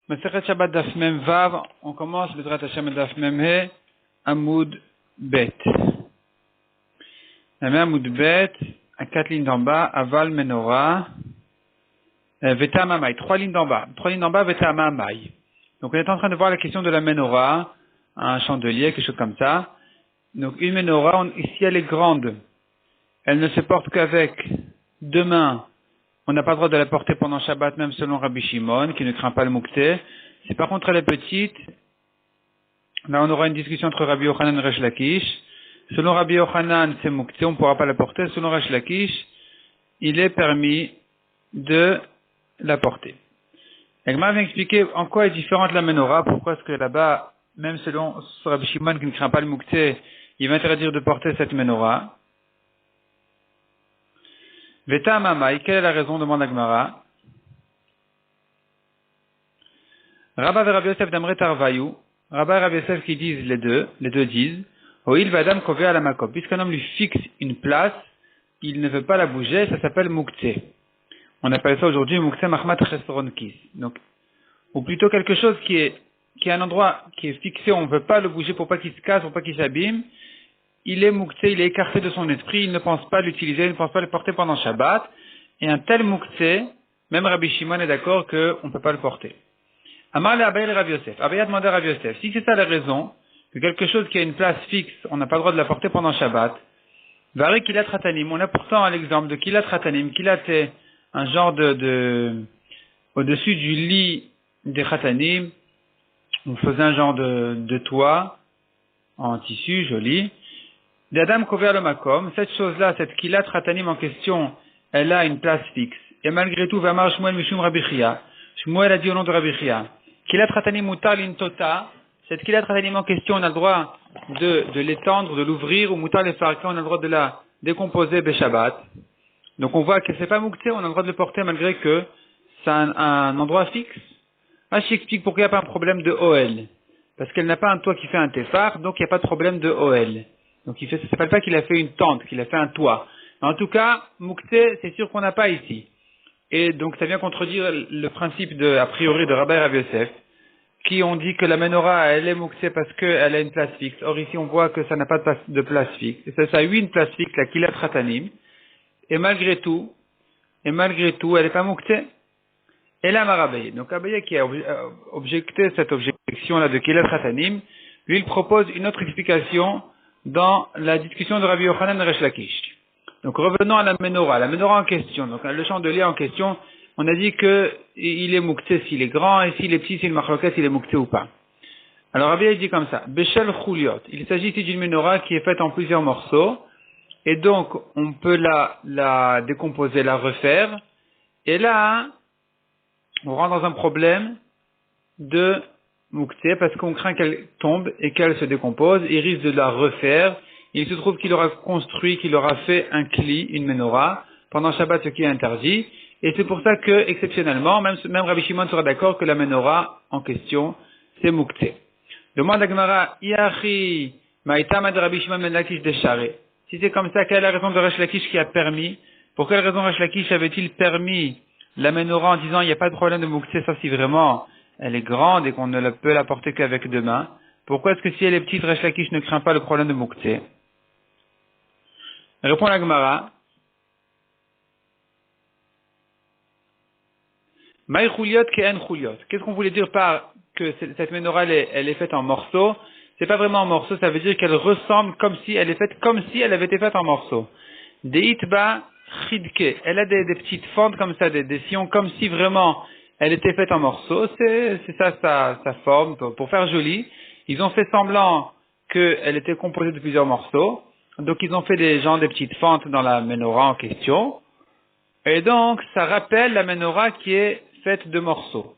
Masechet Shabbat Daf Mem Vav, on commence Bezrat Hashem Daf Mem He, Amoud Bet. La même Amoud Bet, à 4 lignes d'en bas, Aval Menorah, Veta Mamai, 3 lignes d'en bas, Veta Mamai. Donc on est en train de voir la question de la Menorah, un chandelier, quelque chose comme ça. Donc une Menorah, ici elle est grande, elle ne se porte qu'avec 2 mains. On n'a pas le droit de la porter pendant Shabbat, même selon Rabbi Shimon, qui ne craint pas le Moukté. Si par contre elle est petite, là on aura une discussion entre Rabbi Yochanan et Resh Lakish. Selon Rabbi Yochanan, c'est Moukté, on ne pourra pas la porter. Selon Resh Lakish, il est permis de la porter. Egmar vient expliquer en quoi est différente la Menorah, pourquoi est-ce que là-bas, même selon Rabbi Shimon qui ne craint pas le Moukté, il va interdire de porter cette Menorah. Veta Mamai, quelle est la raison, demande Agmara. Rabba et Rabbi Yosef d'Amre Tarvayu, Rabba et Rabbi Yosef qui disent les deux disent, Oil Vadam Kové à la Makom, puisqu'un homme lui fixe une place, il ne veut pas la bouger, ça s'appelle Moukté. On appelle ça aujourd'hui Moukté Mahmat Chesronkis. Donc, ou plutôt quelque chose qui est un endroit qui est fixé, on ne veut pas le bouger pour pas qu'il se casse, pour pas qu'il s'abîme. Il est Moukté, il est écarté de son esprit, il ne pense pas l'utiliser, il ne pense pas le porter pendant Shabbat. Et un tel Moukté, même Rabbi Shimon est d'accord qu'on ne peut pas le porter. Amar le Abaye le Rabbi Yosef. Abaye a demandé à Rabbi Yosef, si c'est ça la raison, que quelque chose qui a une place fixe, on n'a pas le droit de la porter pendant Shabbat, Vari Kilat Ratanim, on a pourtant l'exemple de Kilat Ratanim. Kilat est un genre au-dessus du lit des Ratanim, on faisait un genre de toit en tissu joli. D'Adam Kover le Makom, cette chose-là, cette Kilat Ratanim en question, elle a une place fixe. Et malgré tout, Vamar Shmuel Mishum Rabbi Chia. Shmuel a dit au nom de Rabbi Chia. Kilat Ratanim Mutar Lintota, cette Kilat Ratanim en question, on a le droit de l'étendre, de l'ouvrir, ou Mutar Lefarka, on a le droit de la décomposer Beshabbat. Donc on voit que c'est pas Moukté, on a le droit de le porter malgré que c'est un endroit fixe. Rashi explique pourquoi il n'y a pas un problème de OL. Parce qu'elle n'a pas un toit qui fait un tefar, donc il n'y a pas de problème de OL. Donc ça ne s'appelle pas qu'il a fait une tente, qu'il a fait un toit. En tout cas, Moukté, c'est sûr qu'on n'a pas ici. Et donc ça vient contredire le principe a priori de Rabbi Rav Yosef, qui ont dit que la Menorah, elle est Moukté parce qu'elle a une place fixe. Or ici, on voit que ça n'a pas de place fixe. Et ça a eu une place fixe, la Kilat Ratanim. Et malgré tout, elle n'est pas Moukté. Et là, Marabaye. Donc Abaye qui a objecté cette objection-là de Kilat Ratanim, lui il propose une autre explication dans la discussion de Rabbi Yochanan et Resh Lakish. Donc revenons à la Menorah en question. Donc le chandelier en question, on a dit que il est Moukté s'il est grand et s'il est petit, s'il est marloquet, s'il est Moukté ou pas. Alors Rabbi dit comme ça, Beshel Chuliot. Il s'agit ici d'une Menorah qui est faite en plusieurs morceaux et donc on peut la décomposer, la refaire. Et là, on rentre dans un problème de Moukté parce qu'on craint qu'elle tombe et qu'elle se décompose. Il risque de la refaire. Il se trouve qu'il aura construit, qu'il aura fait un kli, une menorah, pendant Shabbat, ce qui est interdit. Et c'est pour ça que, exceptionnellement, même Rabbi Shimon sera d'accord que la menorah en question, c'est Moukté. Demande à Gemara, Iachi, Maïtama de Rabbi Shimon ben Lakish de Share. Si c'est comme ça, quelle est la raison de Resh Lakish qui a permis? Pour quelle raison Resh Lakish avait-il permis la menorah en disant il n'y a pas de problème de Moukté, sauf si vraiment elle est grande et qu'on ne peut la porter qu'avec 2 mains? Pourquoi est-ce que si elle est petite, Resh Lakish ne craint pas le problème de Moukté? Répond la Gemara. Maï Chuliot ke'en Chuliot. Qu'est-ce qu'on voulait dire par que cette menorah elle est faite en morceaux? C'est pas vraiment en morceaux, ça veut dire qu'elle ressemble comme si elle est faite comme si elle avait été faite en morceaux. Deitba chidke. Elle a des petites fentes comme ça, des sillons comme si vraiment elle était faite en morceaux. C'est ça sa forme pour faire joli. Ils ont fait semblant qu'elle était composée de plusieurs morceaux. Donc ils ont fait des petites fentes dans la menorah en question. Et donc ça rappelle la menorah qui est faite de morceaux.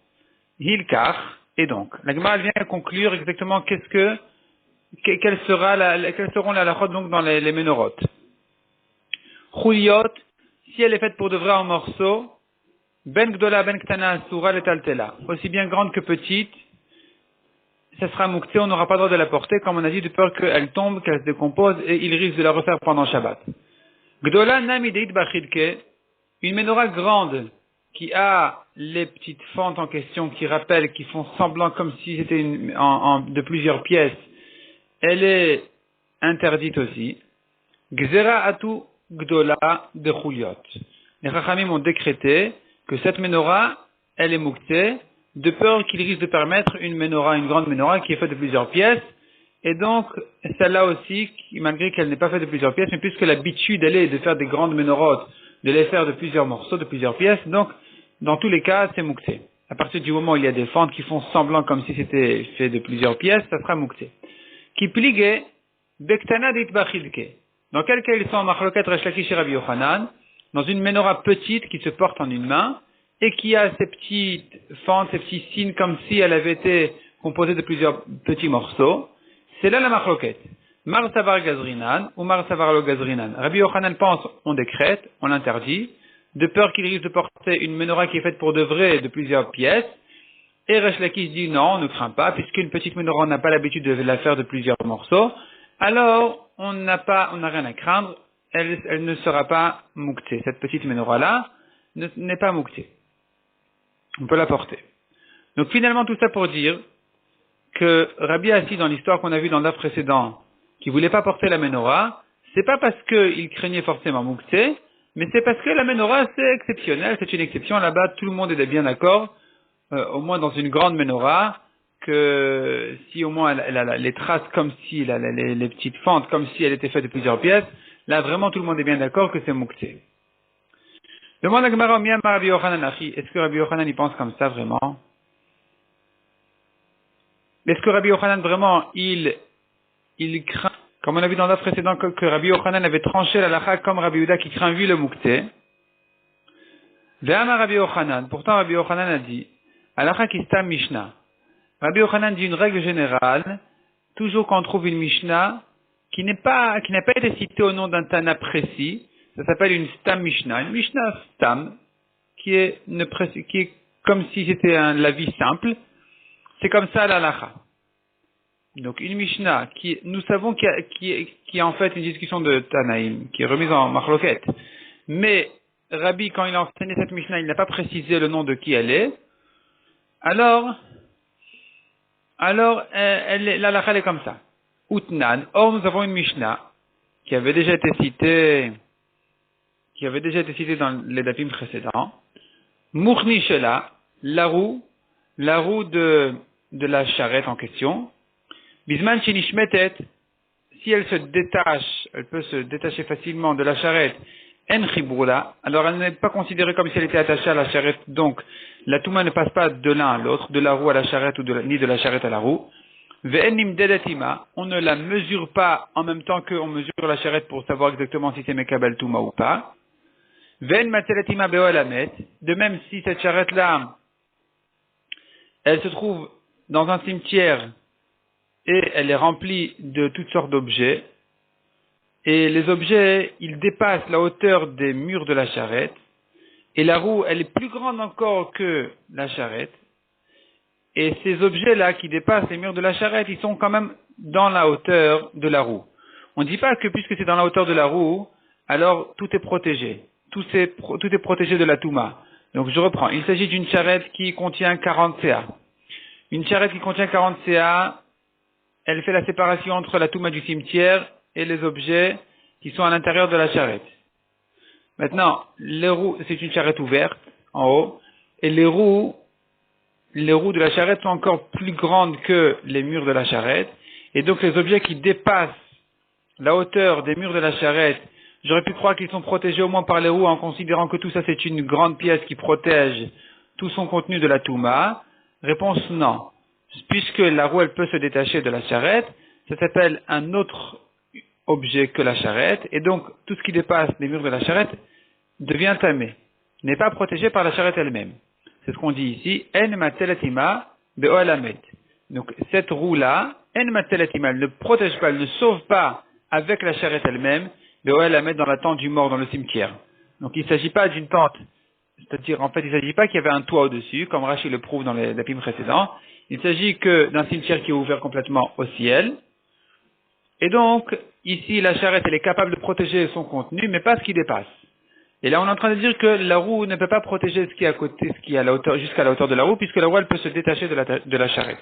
Hilkar. Et donc, la Gemara vient conclure exactement quelles seront la halachot donc dans les menoroth. Chuliot, si elle est faite pour de vrai en morceaux, ben gdola ben ktana asura letaltela. Aussi bien grande que petite, ça sera Moukté, on n'aura pas le droit de la porter, comme on a dit, de peur qu'elle tombe, qu'elle se décompose, et il risque de la refaire pendant Shabbat. Gdola namideit bachidke, une menorah grande, qui a les petites fentes en question qui rappellent, qui font semblant comme si c'était de plusieurs pièces, elle est interdite aussi. Gzera atu gdola de chuliot. Les Chachamim ont décrété que cette menorah, elle est mouktée, de peur qu'il risque de permettre une grande menorah qui est faite de plusieurs pièces. Et donc, celle-là aussi, malgré qu'elle n'est pas faite de plusieurs pièces, mais puisque l'habitude, elle est de faire des grandes menorotes, de les faire de plusieurs morceaux, de plusieurs pièces, donc, dans tous les cas, c'est moukté. À partir du moment où il y a des fentes qui font semblant comme si c'était fait de plusieurs pièces, ça sera moukté. Qui pligue, bektana ditbachilke. Dans quel cas ils sont en machloket Resh Lakish et Rabbi Yochanan, dans une menorah petite qui se porte en une main, et qui a ces petites fentes, ces petits signes comme si elle avait été composée de plusieurs petits morceaux. C'est là la machloket. Mar savar gazrinan ou mar savar lo gazrinan. Rabbi Yochanan pense, on décrète, on l'interdit, de peur qu'il risque de porter une menorah qui est faite pour de vrai, de plusieurs pièces. Et Resh Lakish dit non, on ne craint pas, puisqu'une petite menorah, on n'a pas l'habitude de la faire de plusieurs morceaux. Alors, on n'a rien à craindre, elle ne sera pas mouktée. Cette petite menorah-là n'est pas mouktée. On peut la porter. Donc finalement, tout ça pour dire que Rabbi Assi, dans l'histoire qu'on a vue dans l'œuvre précédent, qui voulait pas porter la menorah, c'est pas parce qu'il craignait forcément moukté, mais c'est parce que la menorah, c'est exceptionnel, c'est une exception. Là-bas, tout le monde est bien d'accord, au moins dans une grande menorah, que si au moins elle a les traces comme si, les petites fentes comme si elle était faite de plusieurs pièces, là vraiment tout le monde est bien d'accord que c'est moukté. Demande à Gemara, Rabbi Yochanan Achi, est-ce que Rabbi Yochanan y pense comme ça vraiment? Est-ce que Rabbi Yochanan vraiment, il craint, comme on a vu dans l'œuvre précédente, que Rabbi Yochanan avait tranché la lacha comme Rabbi Yehuda qui craint vu le moukté? Ve'ama Rabbi Yochanan, pourtant Rabbi Yochanan a dit, alacha kistam Mishnah. Rabbi Yochanan dit une règle générale, toujours qu'on trouve une Mishnah qui n'a pas été citée au nom d'un Tana précis, ça s'appelle une Stam Mishnah. Une Mishnah Stam, qui est comme si c'était l'avis simple, c'est comme ça la lacha. Donc une Mishnah qui, nous savons qui est en fait une discussion de Tanaïm, qui est remise en machloket. Mais Rabbi, quand il a enseigné cette Mishnah, il n'a pas précisé le nom de qui elle est. Alors la lacha est comme ça. Utnan. Or, nous avons une Mishnah qui avait déjà été citée dans les dapim précédents. Mourni Shela, la roue de la charrette en question. Bisman Shinishmetet, si elle se détache, elle peut se détacher facilement de la charrette, En Chibrula, alors elle n'est pas considérée comme si elle était attachée à la charrette, donc la touma ne passe pas de l'un à l'autre, de la roue à la charrette ni de la charrette à la roue. Ve'en Nimdedatima, on ne la mesure pas en même temps qu'on mesure la charrette pour savoir exactement si c'est Mekabel Touma ou pas. Ve'en Matelatima Be'olamet, de même si cette charrette-là, elle se trouve dans un cimetière et elle est remplie de toutes sortes d'objets, et les objets, ils dépassent la hauteur des murs de la charrette, et la roue, elle est plus grande encore que la charrette, et ces objets-là qui dépassent les murs de la charrette, ils sont quand même dans la hauteur de la roue. On ne dit pas que puisque c'est dans la hauteur de la roue, alors tout est protégé. Tout est protégé de la touma. Donc je reprends. Il s'agit d'une charrette qui contient 40 CA. Une charrette qui contient 40 CA, elle fait la séparation entre la touma du cimetière et les objets qui sont à l'intérieur de la charrette. Maintenant, les roues, c'est une charrette ouverte, en haut, et les roues de la charrette sont encore plus grandes que les murs de la charrette, et donc les objets qui dépassent la hauteur des murs de la charrette, j'aurais pu croire qu'ils sont protégés au moins par les roues en considérant que tout ça c'est une grande pièce qui protège tout son contenu de la touma. Réponse non. Puisque la roue elle peut se détacher de la charrette, ça s'appelle un autre objet que la charrette, et donc tout ce qui dépasse les murs de la charrette devient tamé, n'est pas protégé par la charrette elle-même. C'est ce qu'on dit ici, en matelatima be'olamet. Donc cette roue-là, en matelatima, elle ne protège pas, elle ne sauve pas avec la charrette elle-même, be'olamet dans la tente du mort dans le cimetière. Donc il ne s'agit pas d'une tente, c'est-à-dire en fait il ne s'agit pas qu'il y avait un toit au-dessus, comme Rashi le prouve dans les dapim précédents. Il s'agit que d'un cimetière qui est ouvert complètement au ciel. Et donc, ici, la charrette, elle est capable de protéger son contenu, mais pas ce qui dépasse. Et là, on est en train de dire que la roue ne peut pas protéger ce qui est à côté, ce qui est à la hauteur, jusqu'à la hauteur de la roue, puisque la roue, elle peut se détacher de la charrette.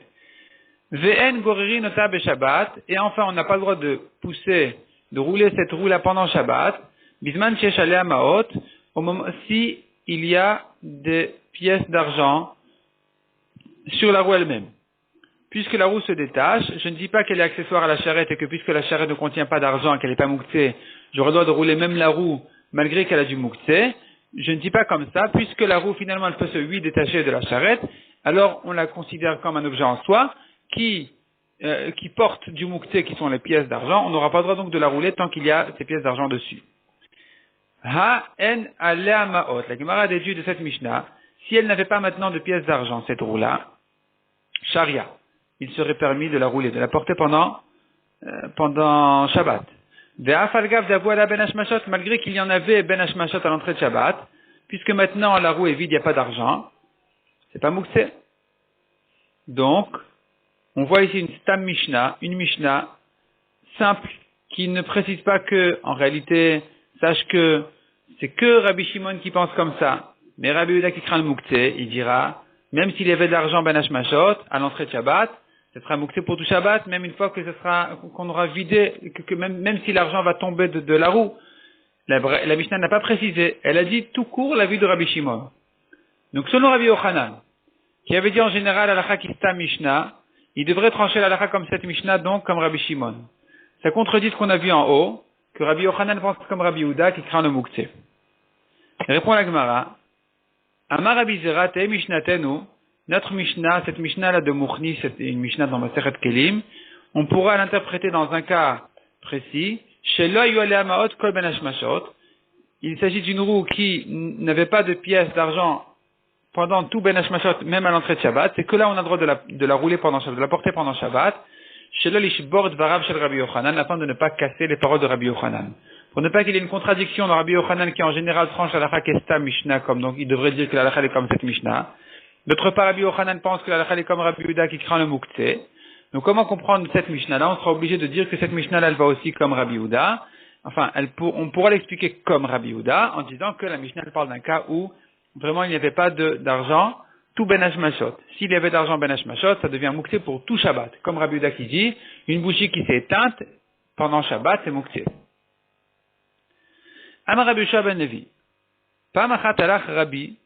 V'en goriri nota be Shabbat. Et enfin, on n'a pas le droit de pousser, de rouler cette roue-là pendant Shabbat. Bisman shesh alea maot. Au moment, si il y a des pièces d'argent sur la roue elle-même. Puisque la roue se détache, je ne dis pas qu'elle est accessoire à la charrette et que puisque la charrette ne contient pas d'argent et qu'elle n'est pas mouktée, j'aurais le droit de rouler même la roue malgré qu'elle a du mouktsé. Je ne dis pas comme ça, puisque la roue finalement elle peut se détacher de la charrette, alors on la considère comme un objet en soi qui porte du mouktsé qui sont les pièces d'argent. On n'aura pas le droit donc de la rouler tant qu'il y a ces pièces d'argent dessus. Ha en alea maot. La Gemara déduit de cette Mishnah, si elle n'avait pas maintenant de pièces d'argent, cette roue-là, sharia, il serait permis de la rouler, de la porter pendant Shabbat. Malgré qu'il y en avait ben hashmashot à l'entrée de Shabbat, puisque maintenant la roue est vide, il n'y a pas d'argent, c'est pas mouksé. Donc, on voit ici une Mishnah simple, qui ne précise pas que, en réalité, sache que c'est que Rabbi Shimon qui pense comme ça, mais Rabbi Yehuda qui craint le mouksé, il dira, même s'il y avait de l'argent ben hashmashot à l'entrée de Shabbat, ce sera mouksé pour tout Shabbat, même une fois que qu'on aura vidé, que même si l'argent va tomber de la roue. La Mishnah n'a pas précisé. Elle a dit tout court la vie de Rabbi Shimon. Donc, selon Rabbi Yochanan, qui avait dit en général halakha kista Mishnah, il devrait trancher l'halakha comme cette Mishnah, donc comme Rabbi Shimon. Ça contredit ce qu'on a vu en haut, que Rabbi Yochanan pense comme Rabbi Yehuda qui craint le mouksé. Répond la Gemara, Amar Rabbi Zera te Mishnatenu. Notre Mishnah, cette Mishnah-là de Mouchni, c'est une Mishnah dans Masechet Kelim, on pourra l'interpréter dans un cas précis. Shelo ayu alea maot kol ben hashmashot. Il s'agit d'une roue qui n'avait pas de pièces d'argent pendant tout ben hashmashot, même à l'entrée de Shabbat. C'est que là, on a le droit de la rouler pendant Shabbat, de la porter pendant Shabbat. Shelo lishbor dvarav shel Rabbi Yochanan, afin de ne pas casser les paroles de Rabbi Yochanan. Pour ne pas qu'il y ait une contradiction dans Rabbi Yochanan qui en général tranche la halakha kesta Mishnah comme, donc il devrait dire que la halakha est comme cette Mishnah. D'autre part, Rabbi Yochanan pense que la halakha est comme Rabbi Yehuda qui craint le moukté. Donc, comment comprendre cette Mishnah-là? On sera obligé de dire que cette Mishnah-là, elle va aussi comme Rabbi Yehuda. Enfin, on pourra l'expliquer comme Rabbi Yehuda en disant que la Mishnah elle parle d'un cas où vraiment il n'y avait pas d'argent, tout ben hashmashot. S'il y avait d'argent ben hashmashot, ça devient moukté pour tout Shabbat. Comme Rabbi Yehuda qui dit, une bougie qui s'est éteinte pendant Shabbat, c'est moukté. Amar Rabbi Yoshua ben Levi. Pamachat alach Rabbi,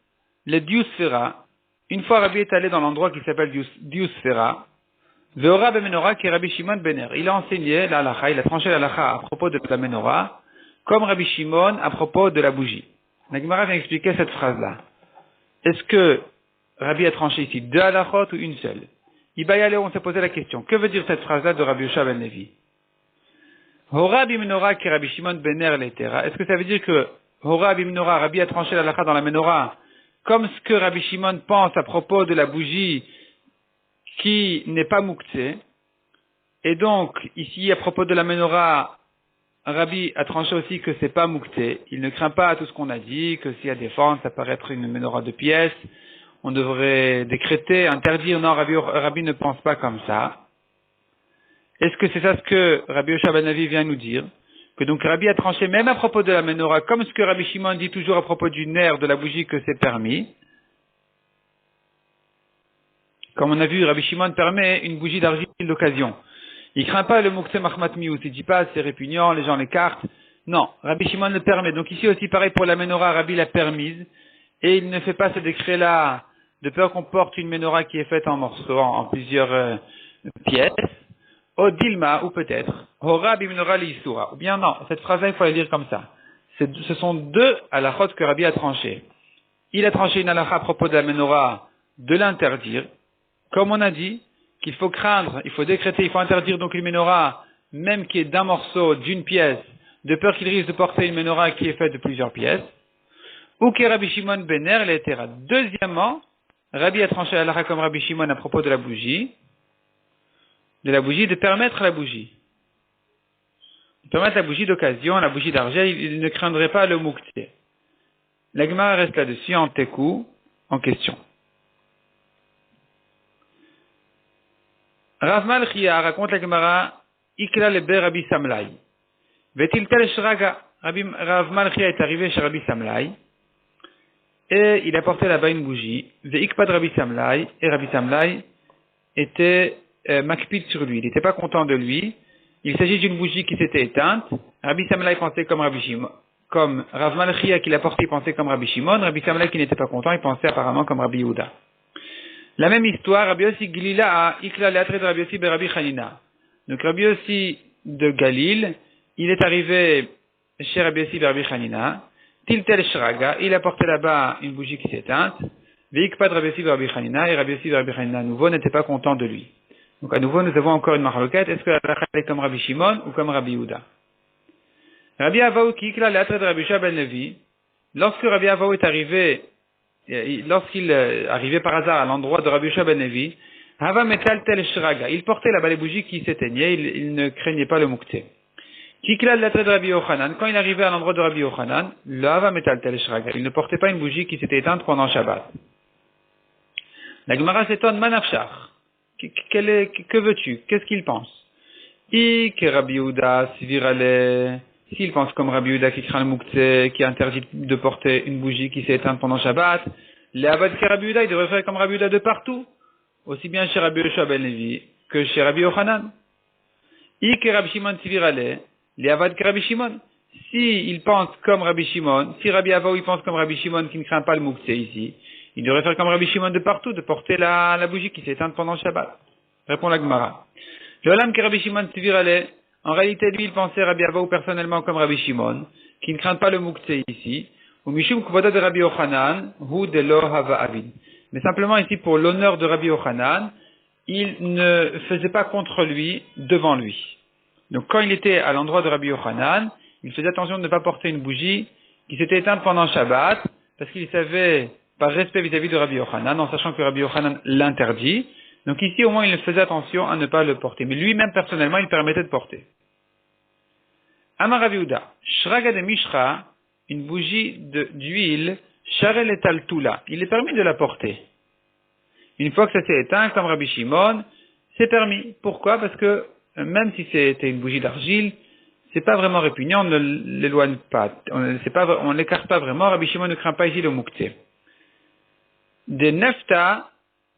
le diusfera. Une fois, Rabbi est allé dans l'endroit qui s'appelle Diusfera, Veora ben Menorah qui est Rabbi Shimon ben Er. Il a enseigné la halakha, il a tranché la halakha à propos de la Menorah, comme Rabbi Shimon à propos de la bougie. La Gemara vient expliquer cette phrase-là. Est-ce que Rabbi a tranché ici deux halakhot ou une seule? Ibayale, on s'est posé la question. Que veut dire cette phrase-là de Rabbi Yoshua ben Levi? Hora ben Menorah qui est Rabbi Shimon ben Er l'etera. Est-ce que ça veut dire que Hora ben Menorah, Rabbi a tranché la halakha dans la Menorah, comme ce que Rabbi Shimon pense à propos de la bougie qui n'est pas mouktée, et donc, ici, à propos de la menorah, Rabbi a tranché aussi que c'est pas mouktée. Il ne craint pas à tout ce qu'on a dit, que s'il y a des fentes, ça paraît être une menorah de pièces, on devrait décréter, interdire. Non, Rabbi ne pense pas comme ça. Est-ce que c'est ça ce que Rabbi Yoshua ben Levi vient nous dire? Que donc Rabbi a tranché même à propos de la menorah, comme ce que Rabbi Shimon dit toujours à propos du nerf de la bougie que c'est permis. Comme on a vu, Rabbi Shimon permet une bougie d'argile d'occasion. Il craint pas le mouksé mahmat miout, il dit pas c'est répugnant, les gens l'écartent. Non, Rabbi Shimon le permet. Donc ici aussi pareil pour la menorah, Rabbi l'a permise. Et il ne fait pas ce décret-là de peur qu'on porte une menorah qui est faite en morceaux, en plusieurs pièces. O dilma, ou peut-être, hora bimenorah liisura. Ou bien non, cette phrase-là, il faut la lire comme ça. Ce sont deux halakhot que Rabbi a tranché. Il a tranché une halakha à propos de la menorah de l'interdire. Comme on a dit, qu'il faut craindre, il faut décréter, il faut interdire donc une menorah, même qui est d'un morceau, d'une pièce, de peur qu'il risque de porter une menorah qui est faite de plusieurs pièces. Ou que Rabbi Shimon ben Er l'etera. Deuxièmement, Rabbi a tranché la halakha comme Rabbi Shimon à propos de la bougie, de permettre la bougie. De permettre la bougie d'occasion, la bougie d'argent, il ne craindrait pas le moukté. La Gemara reste là-dessus en tekou, en question. Rav Malchia raconte la Gemara, Ikla lebe Rabbi Samlai. Vetil tel shraga. Rav Malchia est arrivé chez Rabbi Samlaï, et il a porté là-bas une bougie, Ve'ikpad Rabbi Samlaï, et Rabbi Samlaï était makpid sur lui, il n'était pas content de lui. Il s'agit d'une bougie qui s'était éteinte. Rabbi Samlaï pensait comme Rabbi Shimon, comme Rav Malchia qui l'a porté, il pensait comme Rabbi Shimon. Rabbi Samlaï qui n'était pas content, il pensait apparemment comme Rabbi Yehuda. La même histoire, Rabbi Yossi Glila a Ikla Leatre de Rabbi Yossi be Rabbi Chanina. Donc Rabbi Yossi de Galil, il est arrivé chez Rabbi Yossi be Rabbi Chanina. Tiltel Shraga, il a porté là-bas une bougie qui s'est éteinte. Veikpad Rabbi Yossi be Rabbi Chanina, et Rabbi Yossi be Rabbi Chanina à nouveau n'était pas content de lui. Donc à nouveau nous avons encore une marloquette, est-ce que la halakha est comme Rabbi Shimon ou comme Rabbi Yehuda? Rabbi Avaou qui Ikla Leatre de Rabbi Shua ben Levi, lorsque Rabbi Avaou est arrivé, lorsqu'il arrivait par hasard à l'endroit de Rabbi Shua ben Levi, Hava metal tel shraga, il portait là-bas les bougies qui s'éteignaient, il ne craignait pas le mukté. Kikla de de Rabbi Yochanan, quand il arrivait à l'endroit de Rabbi Yochanan, le Hava metal tel shraga, il ne portait pas une bougie qui s'était éteinte pendant Shabbat. La Gemara s'étonne, manafshach, que veux-tu? Qu'est-ce qu'il pense? Que Rabbi Yehuda svirale, s'il pense comme Rabbi Yehuda qui craint le mukté, qui interdit de porter une bougie qui s'est éteinte pendant Shabbat, les Avad que Rabbi Yehuda, il devrait faire comme Rabbi Yehuda de partout. Aussi bien chez Rabbi Yoshua ben Levi que chez Rabbi Yochanan. Que Rabbi Shimon Tvirale, les Avad que Rabbi Shimon. Si il pense comme Rabbi Shimon, si Rabbi Avaou il pense comme Rabbi Shimon qui ne craint pas le muktzé ici, il devrait faire comme Rabbi Shimon de partout, de porter la bougie qui s'est éteinte pendant le Shabbat. Répond la Gemara. Le Olam que Rabbi Shimon Tvirale, en réalité lui il pensait Rabbi Avaou personnellement comme Rabbi Shimon, qui ne craint pas le muktzé ici, ou Mishum Kvoda de Rabbi Yochanan, hu de lo hava avid. Mais simplement ici, pour l'honneur de Rabbi Yochanan, il ne faisait pas contre lui, devant lui. Donc quand il était à l'endroit de Rabbi Yochanan, il faisait attention de ne pas porter une bougie qui s'était éteinte pendant Shabbat, parce qu'il savait, par respect vis-à-vis de Rabbi Yochanan, en sachant que Rabbi Yochanan l'interdit. Donc ici, au moins, il faisait attention à ne pas le porter. Mais lui-même, personnellement, il permettait de porter. Amar Rabbi Yehuda, Shraga de Mishra, une bougie d'huile, Sharel et Taltula, il est permis de la porter. Une fois que ça s'est éteint, comme Rabbi Shimon, c'est permis. Pourquoi? Parce que même si c'était une bougie d'argile, c'est pas vraiment répugnant, on ne l'éloigne pas, on l'écarte pas vraiment. Rabbi Shimon ne craint pas ici le mukté. De nefta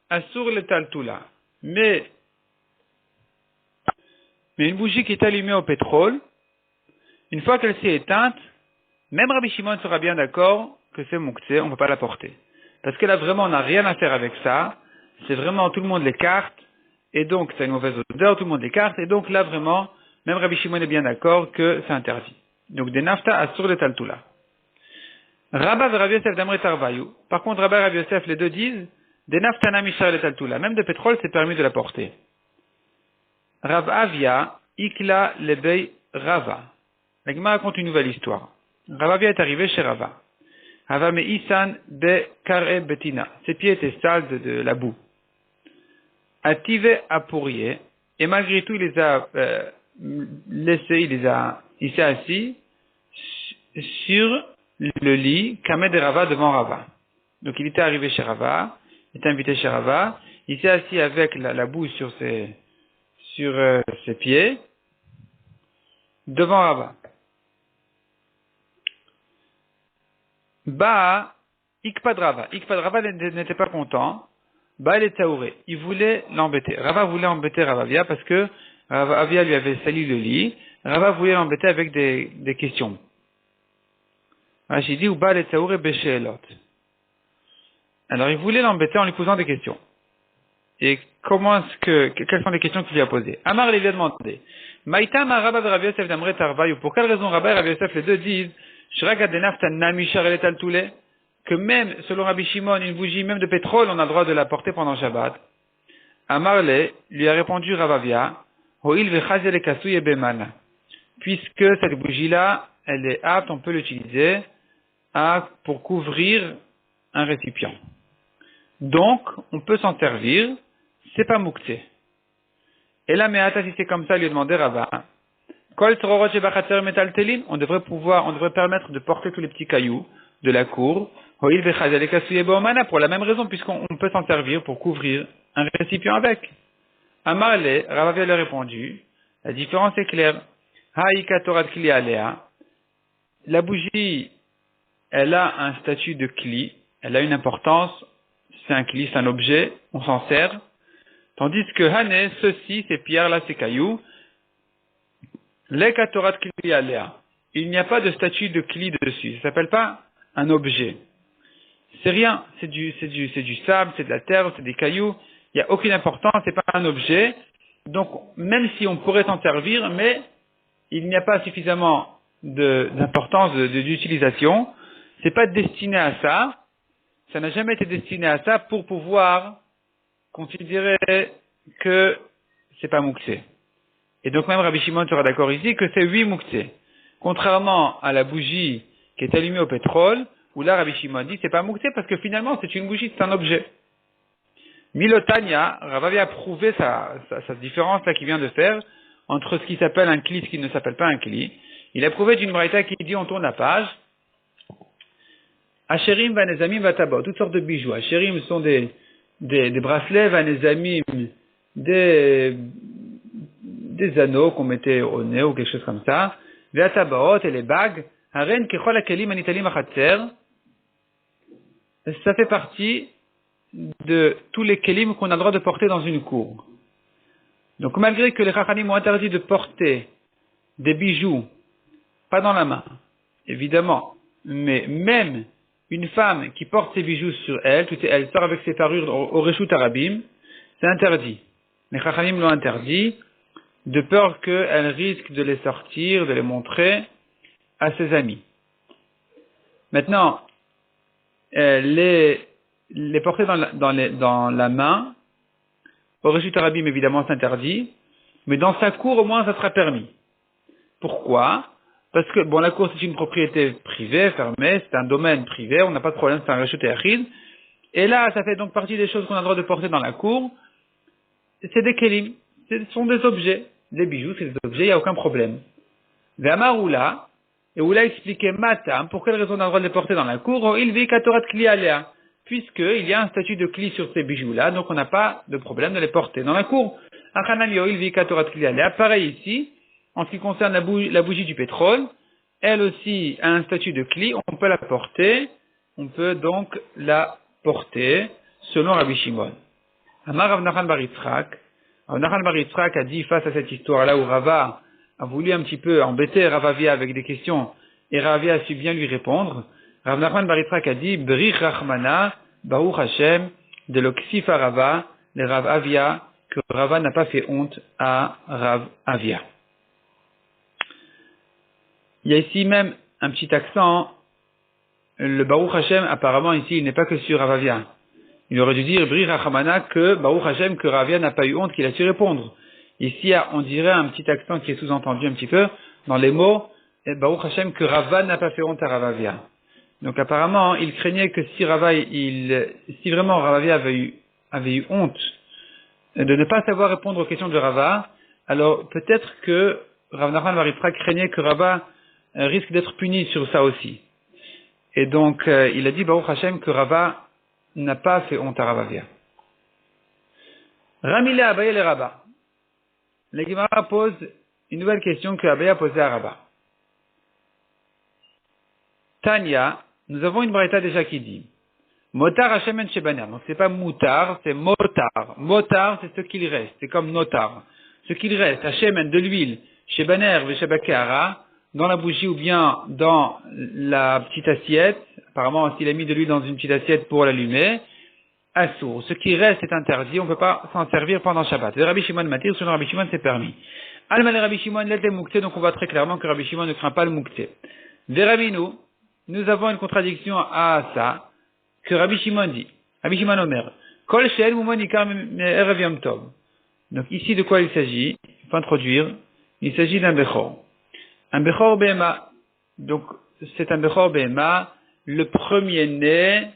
asur le Taltula, mais une bougie qui est allumée au pétrole, une fois qu'elle s'est éteinte, même Rabbi Shimon sera bien d'accord que c'est muktzé, on ne peut pas la porter. Parce que là, vraiment, on n'a rien à faire avec ça. C'est vraiment, tout le monde l'écarte. Et donc, ça a une mauvaise odeur, tout le monde l'écarte. Et donc, là, vraiment, même Rabbi Shimon est bien d'accord que c'est interdit. Donc, des nafta asur le taltula. Rabba et Rabbi Yosef d'Amre Tarvayu. Par contre, Rabba et Rabbi Yosef, les deux disent, des nafta namishar le taltula. Même de pétrole, c'est permis de la porter. Rav Avia, ikla lebei Rava. La Gemara raconte une nouvelle histoire. Rav Avia est arrivé chez Rava. Rava Isan be kare betina. Ses pieds étaient sales de la boue. Ative apourié. Et malgré tout, il les a laissés, il s'est assis sur le lit, Kameh de Rava devant Rava. Donc il était arrivé chez Rava, il était invité chez Rava, il s'est assis avec la boue sur ses pieds, devant Rava. Ikpad Rava n'était pas content. Il est taouré. Il voulait l'embêter. Rava voulait embêter Ravavia parce que Ravavia lui avait sali le lit. Rava voulait l'embêter avec des questions. J'ai dit, Uba est taouré besheelot. Alors il voulait l'embêter en lui posant des questions. Et quelles sont les questions qu'il lui a posées? Amar lui a demandé. Maïtam Rabba de Rabbi Yosef d'Amre Tarvayu. Pour quelle raison Rabba et Rabbi Yosef les deux disent que même, selon Rabbi Shimon, une bougie, même de pétrole, on a le droit de la porter pendant Shabbat. Amarle lui a répondu Ravavia, puisque cette bougie-là, elle est apte, on peut l'utiliser pour couvrir un récipient. Donc, on peut s'en servir, c'est pas muktzé. Et là, Meata, si c'est comme ça, lui a demandé Rava, on devrait permettre de porter tous les petits cailloux de la cour, pour la même raison, puisqu'on peut s'en servir pour couvrir un récipient avec. Amarle, Ravavia lui a répondu, la différence est claire. Haïka Torah Kli Alea, la bougie, elle a un statut de kli, elle a une importance, c'est un kli, c'est un objet, on s'en sert. Tandis que hané, ceci, ces pierres-là, ces cailloux, les katorat kli aléa. Il n'y a pas de statut de kli dessus. Ça s'appelle pas un objet. C'est rien. C'est du sable, c'est de la terre, c'est des cailloux. Il n'y a aucune importance, c'est pas un objet. Donc, même si on pourrait s'en servir, mais il n'y a pas suffisamment d'importance d'utilisation. C'est pas destiné à ça. Ça n'a jamais été destiné à ça pour pouvoir considérer que c'est pas mouxé. Et donc même Rabbi Shimon sera d'accord ici que c'est 8 mouxé. Contrairement à la bougie qui est allumée au pétrole, où là Rabbi Shimon dit que c'est pas mouxé parce que finalement c'est une bougie, c'est un objet. Milotania, Ravavi a prouvé sa différence là qu'il vient de faire entre ce qui s'appelle un kli et ce qui ne s'appelle pas un kli. Il a prouvé d'une braïta qui dit, on tourne la page, Asherim vanezamim vatabot, toutes sortes de bijoux. Asherim sont des bracelets, vanezamim, des anneaux qu'on mettait au nez ou quelque chose comme ça. Vatabaot et les bagues, haren kechol hakelim anitalim achatzer. Ça fait partie de tous les kelim qu'on a le droit de porter dans une cour. Donc malgré que les Chachamim ont interdit de porter des bijoux, pas dans la main, évidemment, mais même une femme qui porte ses bijoux sur elle, elle sort avec ses parures au Reshut Arabim, c'est interdit. Les Chachamim l'ont interdit, de peur qu'elle risque de les sortir, de les montrer à ses amis. Maintenant, les porter dans la main, au Reshut Arabim évidemment c'est interdit, mais dans sa cour au moins ça sera permis. Pourquoi ? Parce que, bon, la cour c'est une propriété privée, fermée, c'est un domaine privé, on n'a pas de problème, c'est un Reshut Yachid. Et là, ça fait donc partie des choses qu'on a le droit de porter dans la cour. C'est des kelim, ce sont des objets. Des bijoux, c'est des objets, il n'y a aucun problème. Ve'amar Oula, et Oula expliquait Matam, pour quelle raison on a le droit de les porter dans la cour, il vit katorat kli alea, puisqu'il y a un statut de kli sur ces bijoux-là, donc on n'a pas de problème de les porter dans la cour. Achanamio, il vit katorat kli alea, pareil ici, en ce qui concerne la bougie du pétrole, elle aussi a un statut de kli, on peut la porter, on peut donc la porter, selon Rabbi Shimon. Amar Rav Nachman bar Yitzchak, Rav Nachman bar Yitzchak a dit face à cette histoire-là où Rava a voulu un petit peu embêter Rav Avia avec des questions, et Rav Avia a su bien lui répondre, Rav Nachman bar Yitzchak a dit, Brich Rachmana, Baruch Hashem, de l'Oksifa Rava, le Rav Avia, que Rava n'a pas fait honte à Rav Avia. Il y a ici même un petit accent, le Baruch Hashem, apparemment ici, il n'est pas que sur Rav Avia. Il aurait dû dire, Bri Rachamana, que Baruch Hashem, que Rav Avia n'a pas eu honte, qu'il a su répondre. Ici, on dirait un petit accent qui est sous-entendu un petit peu dans les mots, Baruch Hashem, que Rava n'a pas fait honte à Rav Avia. Donc apparemment, il craignait que si vraiment Rav Avia avait eu honte de ne pas savoir répondre aux questions de Rava, alors peut-être que Rav Nachman bar Yitzchak craignait que Rava risque d'être puni sur ça aussi. Et donc, il a dit, Baruch Hashem, que Rava n'a pas fait honte à Rav Avia. Ramile Abaye le Rabba. La Gemara pose une nouvelle question que Abaye a posée à Rabba. Tanya, nous avons une braïta déjà qui dit, Motar Hashem en Shebaner. Donc c'est pas Moutar, c'est Motar. Motar, c'est ce qu'il reste. C'est comme Notar. Ce qu'il reste, Hashem de l'huile, Shebaner, Veshabakehara, dans la bougie ou bien dans la petite assiette. Apparemment, s'il a mis de l'huile dans une petite assiette pour l'allumer, assour. Ce qui reste est interdit, on ne peut pas s'en servir pendant Shabbat. Le Rabbi Shimon Matir, selon Rabbi Shimon, c'est permis. Alma le Rabbi Shimon l'était moukté, donc on voit très clairement que Rabbi Shimon ne craint pas le moukté. Veravinu, nous avons une contradiction à ça, que Rabbi Shimon dit. Rabbi Shimon Omer, Kol she'el mumon ikar me'erev yom tov. Donc ici, de quoi il s'agit? Il faut introduire. Il s'agit d'un bechor. Un bechor behema. Donc, c'est un bechor behema, le premier-né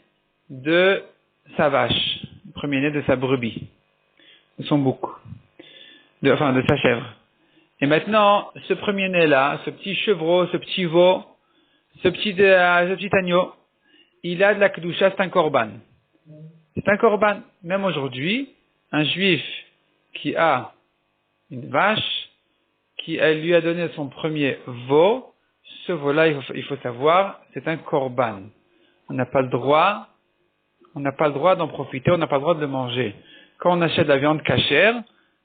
de sa vache, le premier-né de sa brebis, de son bouc, de sa chèvre. Et maintenant, ce premier-né-là, ce petit chevreau, ce petit veau, ce petit agneau, il a de la kedusha, c'est un korban. C'est un korban. Même aujourd'hui, un juif qui a une vache, qui lui a donné son premier veau, ce veau-là, il faut savoir, c'est un korban. On n'a pas le droit d'en profiter, on n'a pas le droit de le manger. Quand on achète de la viande cachère,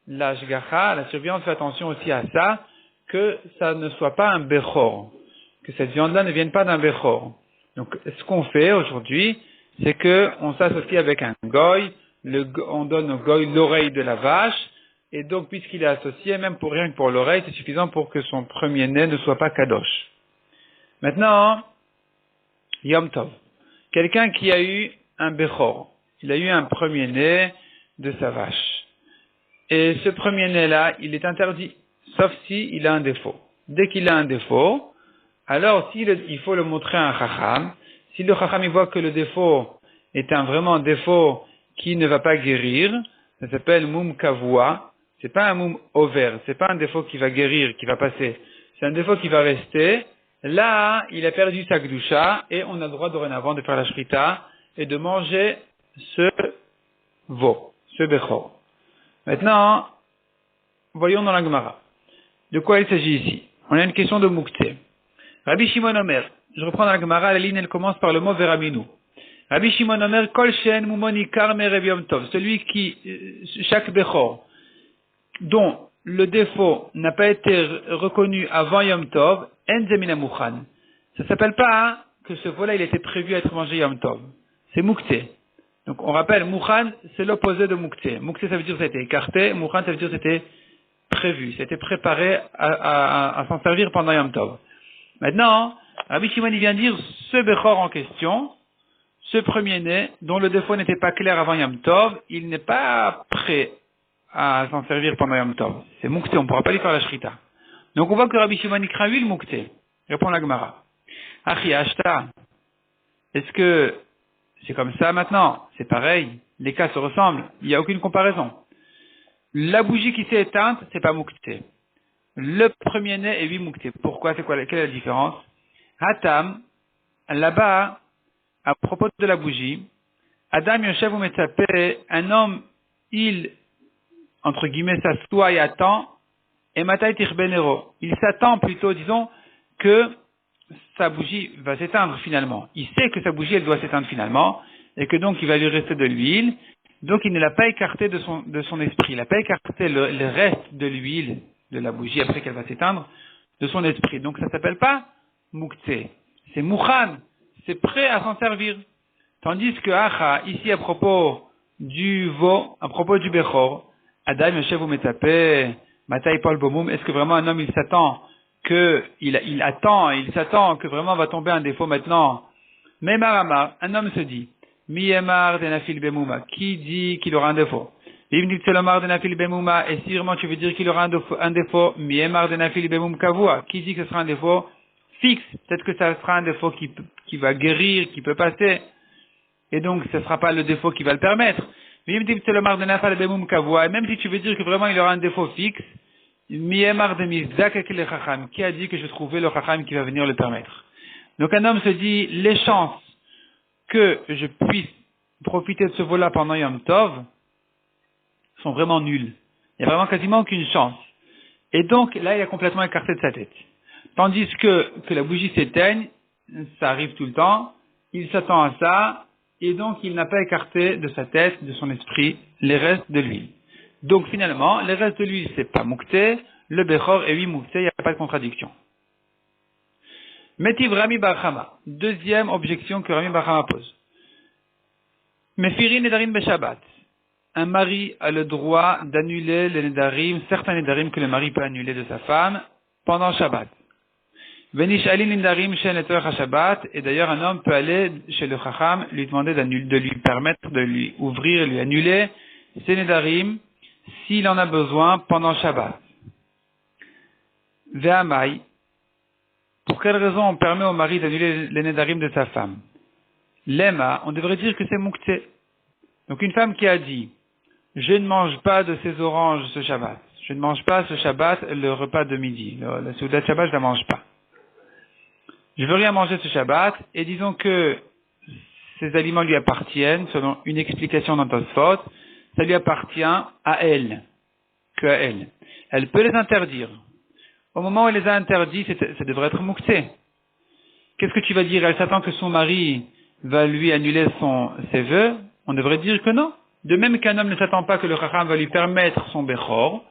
la shgacha, la surveillance fait attention aussi à ça, que ça ne soit pas un bechor, que cette viande-là ne vienne pas d'un bechor. Donc, ce qu'on fait aujourd'hui, c'est que on s'associe avec un goy, on donne au goy l'oreille de la vache, et donc, puisqu'il est associé, même pour rien que pour l'oreille, c'est suffisant pour que son premier-né ne soit pas kadosh. Maintenant, Yom Tov. Quelqu'un qui a eu un bechor, il a eu un premier-né de sa vache. Et ce premier-né-là, il est interdit, sauf s'il a un défaut. Dès qu'il a un défaut, alors il faut le montrer à un chacham. Si le chacham il voit que le défaut est vraiment défaut qui ne va pas guérir, ça s'appelle moum kavua. C'est pas un moum over, c'est pas un défaut qui va guérir, qui va passer. C'est un défaut qui va rester. Là, il a perdu sa gdusha et on a le droit dorénavant de faire la shrita et de manger ce veau, ce bechor. Maintenant, voyons dans la Gemara. De quoi il s'agit ici? On a une question de Moukté. Rabbi Shimon Omer. Je reprends la Gemara, la ligne elle commence par le mot Veraminu. Rabbi Shimon Omer, Kol Shen Mumoni Karme Rev Yom Tov. Celui qui, chaque bechor, dont le défaut n'a pas été reconnu avant Yom Tov, En Zemina Mukhan. Ça s'appelle pas que ce veau-là il était prévu à être mangé Yom Tov. C'est Moukté. Donc on rappelle, Mukhan, c'est l'opposé de Moukté. Moukté ça veut dire que c'était écarté, Mukhan ça veut dire que c'était prévu, c'était préparé à s'en servir pendant Yom Tov. Maintenant, Rabbi Shimon il vient dire ce bechor en question, ce premier-né, dont le défaut n'était pas clair avant Yom Tov, il n'est pas prêt à s'en servir pendant Yom Tov. C'est Moukté, on ne pourra pas lui faire la shrita. Donc on voit que Rabbi Shimon il craint lui le Moukté. Répond la Gemara. Achi Ashta, est-ce que c'est comme ça maintenant? C'est pareil, les cas se ressemblent, il n'y a aucune comparaison. La bougie qui s'est éteinte, c'est pas Moukté. Le premier-né est oui Moukté. Pourquoi? Quelle est la différence? Hatam, là-bas, à propos de la bougie, Adam Yoshev ou Metzapé, un homme, il, entre guillemets, s'assoit et attend, et Matai Tirbenero. Il s'attend plutôt, disons, que sa bougie va s'éteindre finalement. Il sait que sa bougie, elle doit s'éteindre finalement, et que donc il va lui rester de l'huile. Donc il ne l'a pas écarté de son esprit. Il n'a pas écarté le reste de l'huile de la bougie après qu'elle va s'éteindre de son esprit. Donc ça s'appelle pas Mouktsé. C'est Mouchan. C'est prêt à s'en servir. Tandis que Acha, ici à propos du veau, à propos du Bechor, Adam Yoshev ou Metapé, Matai Paul Bomoum, est-ce que vraiment un homme il s'attend il s'attend que vraiment va tomber un défaut maintenant? Mais Marama, un homme se dit, Miyemar denafil bemouma, qui dit qu'il aura un défaut? Ibn Tselomar denafil bemouma, et si vraiment tu veux dire qu'il aura un défaut, Miyemar denafil bemoum kavua, qui dit que ce sera un défaut fixe? Peut-être que ça sera un défaut qui va guérir, qui peut passer, et donc ce ne sera pas le défaut qui va le permettre. Ibn Tselomar denafil bemoum kavua, et même si tu veux dire que vraiment il aura un défaut fixe, Miyemar de Mizdak le Chacham, qui a dit que je trouvais le Chacham qui va venir le permettre? Donc un homme se dit, les chances que je puisse profiter de ce veau-là pendant Yom Tov sont vraiment nulles. Il n'y a vraiment quasiment aucune chance. Et donc là, il a complètement écarté de sa tête. Tandis que la bougie s'éteigne, ça arrive tout le temps, il s'attend à ça, et donc il n'a pas écarté de sa tête, de son esprit, les restes de l'huile. Donc finalement, les restes de l'huile, c'est pas Moukté, le Bechor est oui Moukté, il n'y a pas de contradiction. Metiv Rami Bar Chama. Deuxième objection que Rami Bar Chama pose. Mefiri Nedarim Beshabbat. Un mari a le droit d'annuler les Nedarim, certains Nedarim que le mari peut annuler de sa femme pendant Shabbat. Venish Ali Nedarim Shen Etor HaShabbat. Et d'ailleurs, un homme peut aller chez le Chacham, lui demander de lui permettre de lui ouvrir, lui annuler ses Nedarim s'il en a besoin pendant Shabbat. Ve'amai. Pour quelle raison on permet au mari d'annuler les Nedarim de sa femme? Lema, on devrait dire que c'est Mouktsé. Donc une femme qui a dit, je ne mange pas de ces oranges ce Shabbat. Je ne mange pas ce Shabbat le repas de midi. La Souda de Shabbat, je ne la mange pas. Je veux rien manger ce Shabbat, et disons que ces aliments lui appartiennent, selon une explication dans Tosfot, ça lui appartient à elle, que à elle. Elle peut les interdire. Au moment où elle les a interdits, ça devrait être Mouktsé. qu'est-ce que tu vas dire? Elle s'attend que son mari va lui annuler ses vœux? On devrait dire que non. De même qu'un homme ne s'attend pas que le Chacham va lui permettre son Bechor,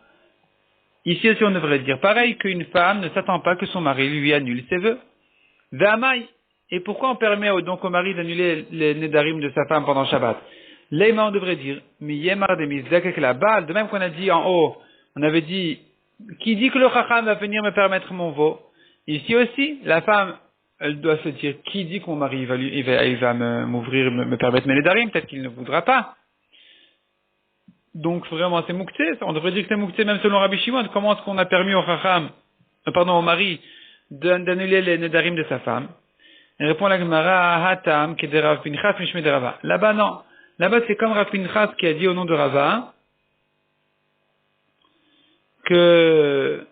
ici aussi on devrait dire pareil qu'une femme ne s'attend pas que son mari lui annule ses vœux. Ve'amai. Et pourquoi on permet donc au mari d'annuler les Nedarim de sa femme pendant Shabbat? Leima, on devrait dire, Miyemar de Mizdek la Baal, de même qu'on a dit en haut, on avait dit, qui dit que le Chacham va venir me permettre mon veau? Ici aussi, la femme, elle doit se dire, qui dit que mon mari il va m'ouvrir, me permettre mes Nedarim? Peut-être qu'il ne voudra pas. Donc vraiment, c'est Mouktsé. On devrait dire que c'est Mouktsé même selon Rabbi Shimon. Comment est-ce qu'on a permis au mari, d'annuler les Nedarim de sa femme? Il répond la Gemara, Hatam, qui est de Rav Pinchas, Mishme de Rava. Là-bas, non. Là-bas, c'est comme Rav Pinchas qui a dit au nom de Rava, que,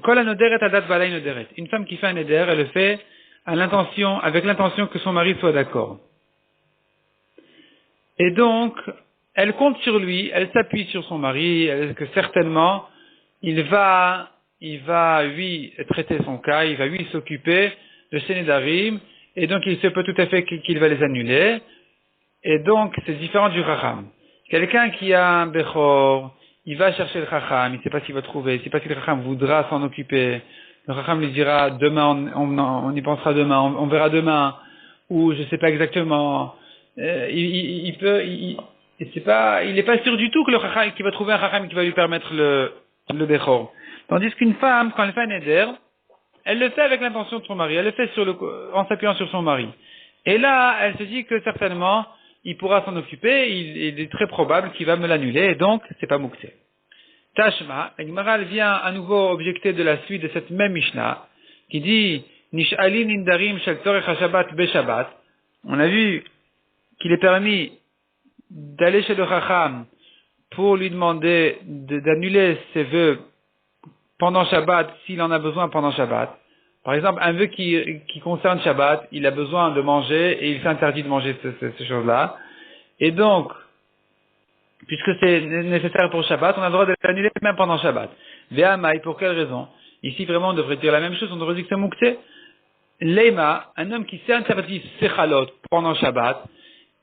Kol hanoderet adat balay noderet. Une femme qui fait un neder, elle le fait avec l'intention que son mari soit d'accord. Et donc, elle compte sur lui, elle s'appuie sur son mari, que certainement, il va lui traiter son cas, il va lui s'occuper de ses Nedarim, et donc il se peut tout à fait qu'il va les annuler, et donc c'est différent du Chacham. Quelqu'un qui a un Bechor, il va chercher le Chacham, il ne sait pas s'il va trouver, il ne sait pas si le Chacham voudra s'en occuper, le Chacham lui dira demain, on y pensera demain, on verra demain, ou je ne sais pas exactement, il n'est pas sûr du tout que le Chacham, qu'il va trouver un Chacham qui va lui permettre le Bechor. Tandis qu'une femme, quand elle fait un Neder, elle le fait avec l'intention de son mari, elle le fait en s'appuyant sur son mari. Et là, elle se dit que certainement, il pourra s'en occuper, il est très probable qu'il va me l'annuler, et donc, c'est pas Mouktsé. Tashma, la Gemara vient à nouveau objecter de la suite de cette même Mishnah, qui dit, Nish'alin indarim shel tzorech ha-shabbat be-shabbat. On a vu qu'il est permis d'aller chez le Chacham pour lui demander d'annuler ses vœux pendant Shabbat, s'il en a besoin pendant Shabbat. Par exemple, un vœu qui concerne Shabbat, il a besoin de manger et il s'interdit de manger ces choses-là. Et donc, puisque c'est nécessaire pour Shabbat, on a le droit de l'annuler même pendant Shabbat. Ve'amai, pour quelle raison? Ici, vraiment, on devrait dire la même chose, on devrait dire que c'est Mouktsé. Leima, un homme qui s'est interdit Sechalot pendant Shabbat,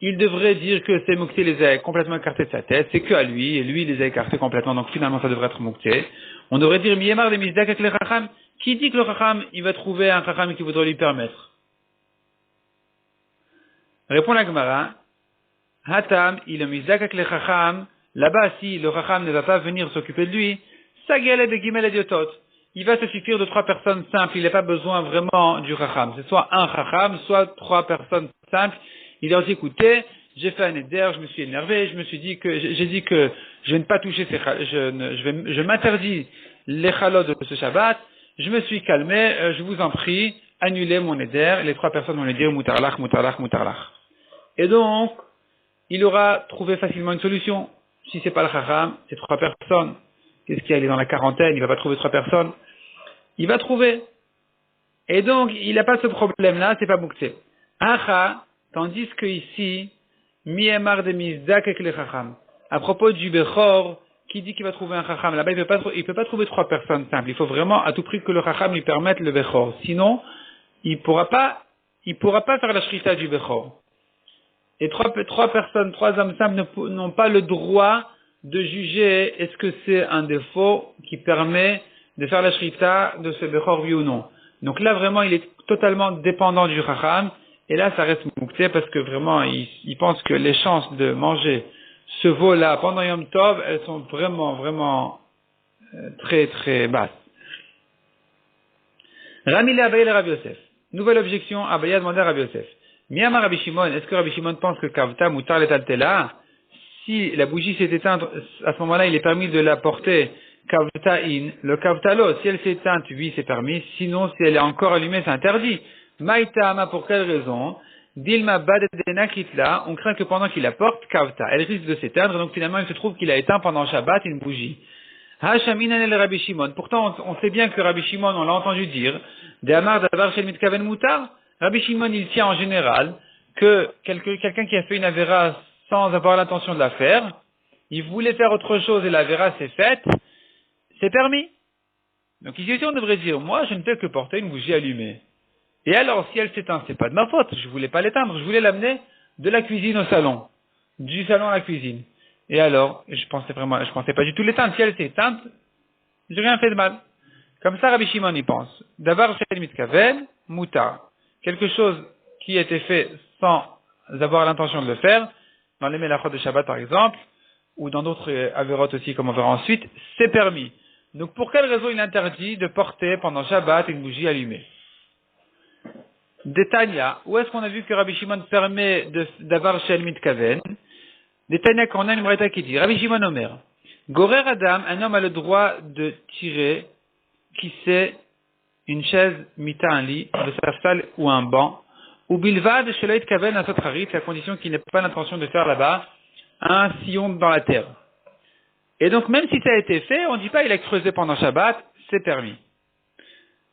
il devrait dire que ces Mouktsé les a complètement écartés de sa tête, c'est que à lui, et lui il les a écartés complètement, donc finalement ça devrait être Mouktsé. On devrait dire Miyemar de Mizdak avec le Chacham. Qui dit que le Chacham, il va trouver un Chacham qui voudrait lui permettre? Répond la Gemara, Hatam, il est Mizdak avec le Chacham, là-bas si le Chacham ne va pas venir s'occuper de lui, Sagele de Gimel Idiotot. Il va se suffire de 3 personnes simples, il n'a pas besoin vraiment du Chacham. C'est soit un Chacham, soit 3 personnes simples. Il leur dit, écoutez, j'ai fait un éder, je me suis énervé, j'ai dit que je vais ne pas toucher je m'interdis les chalot de ce Shabbat, je me suis calmé, je vous en prie, annulez mon éder, les 3 personnes vont lui dire, mutarlach, mutarlach, mutarlach. Et donc, il aura trouvé facilement une solution. Si c'est pas le Chacham, c'est 3 personnes. Qu'est-ce qu'il y a? Il est dans la quarantaine, il va pas trouver 3 personnes. Il va trouver. Et donc, il n'a pas ce problème-là, c'est pas Mouktsé. Acha, tandis que ici, Miyemar de Mizdak avec le Chacham. À propos du Bechor, qui dit qu'il va trouver un Chacham? Là-bas, il peut pas trouver 3 personnes simples. Il faut vraiment, à tout prix, que le Chacham lui permette le Bechor. Sinon, il pourra pas faire la shrita du Bechor. Et 3 personnes, 3 hommes simples n'ont pas le droit de juger est-ce que c'est un défaut qui permet de faire la shrita de ce Bechor, oui ou non. Donc là, vraiment, il est totalement dépendant du Chacham. Et là, ça reste Mouktsé parce que vraiment, il pense que les chances de manger ce veau-là pendant Yom Tov, elles sont vraiment, vraiment très, très basses. Ramile Abaye le Rabbi Yosef. Nouvelle objection, Abaye a demandé à Rabbi Yosef. Miyama Rabbi Shimon, est-ce que Rabbi Shimon pense que Kavta Mutar Letaltela, si la bougie s'est éteinte, à ce moment-là, il est permis de la porter Kavta in, le Kavta lo, si elle s'est éteinte, oui, c'est permis, sinon, si elle est encore allumée, c'est interdit. Maïtama, pour quelle raison? Dilma Badedenakitla, on craint que pendant qu'il la porte, Kavta, elle risque de s'éteindre, donc finalement il se trouve qu'il a éteint pendant Shabbat une bougie. Hashaminan el Rabbi Shimon, pourtant on sait bien que Rabbi Shimon, on l'a entendu dire, de Amar Davar Shel Mitkaven Mutar, Rabbi Shimon il tient en général que quelqu'un qui a fait une avéra sans avoir l'intention de la faire, il voulait faire autre chose et l'avéra s'est faite, c'est permis. Donc ici on devrait dire, moi je ne fais que porter une bougie allumée. Et alors, si elle s'éteint, c'est pas de ma faute. Je voulais pas l'éteindre. Je voulais l'amener de la cuisine au salon. Du salon à la cuisine. Et alors, je pensais pas du tout l'éteindre. Si elle s'est éteinte, j'ai rien fait de mal. Comme ça, Rabbi Shimon y pense. D'abord, chez Mitkaven, Moutar. Quelque chose qui a été fait sans avoir l'intention de le faire, dans les Melachot de Shabbat par exemple, ou dans d'autres avérotes aussi, comme on verra ensuite, c'est permis. Donc, pour quelle raison il interdit de porter pendant Shabbat une bougie allumée? Détania, où est-ce qu'on a vu que Rabbi Shimon permet d'avoir chez Mitkaven? Détania, qu'on a une braïta qui dit, Rabbi Shimon Omer, Gorer Adam, un homme a le droit de tirer qui c'est une chaise, mita, un lit, le safsal ou un banc, ou bilvad shelo yitkaven asot harit, à condition qu'il n'ait pas l'intention de faire là-bas un sillon dans la terre. Et donc même si ça a été fait, on ne dit pas il a creusé pendant Shabbat, c'est permis.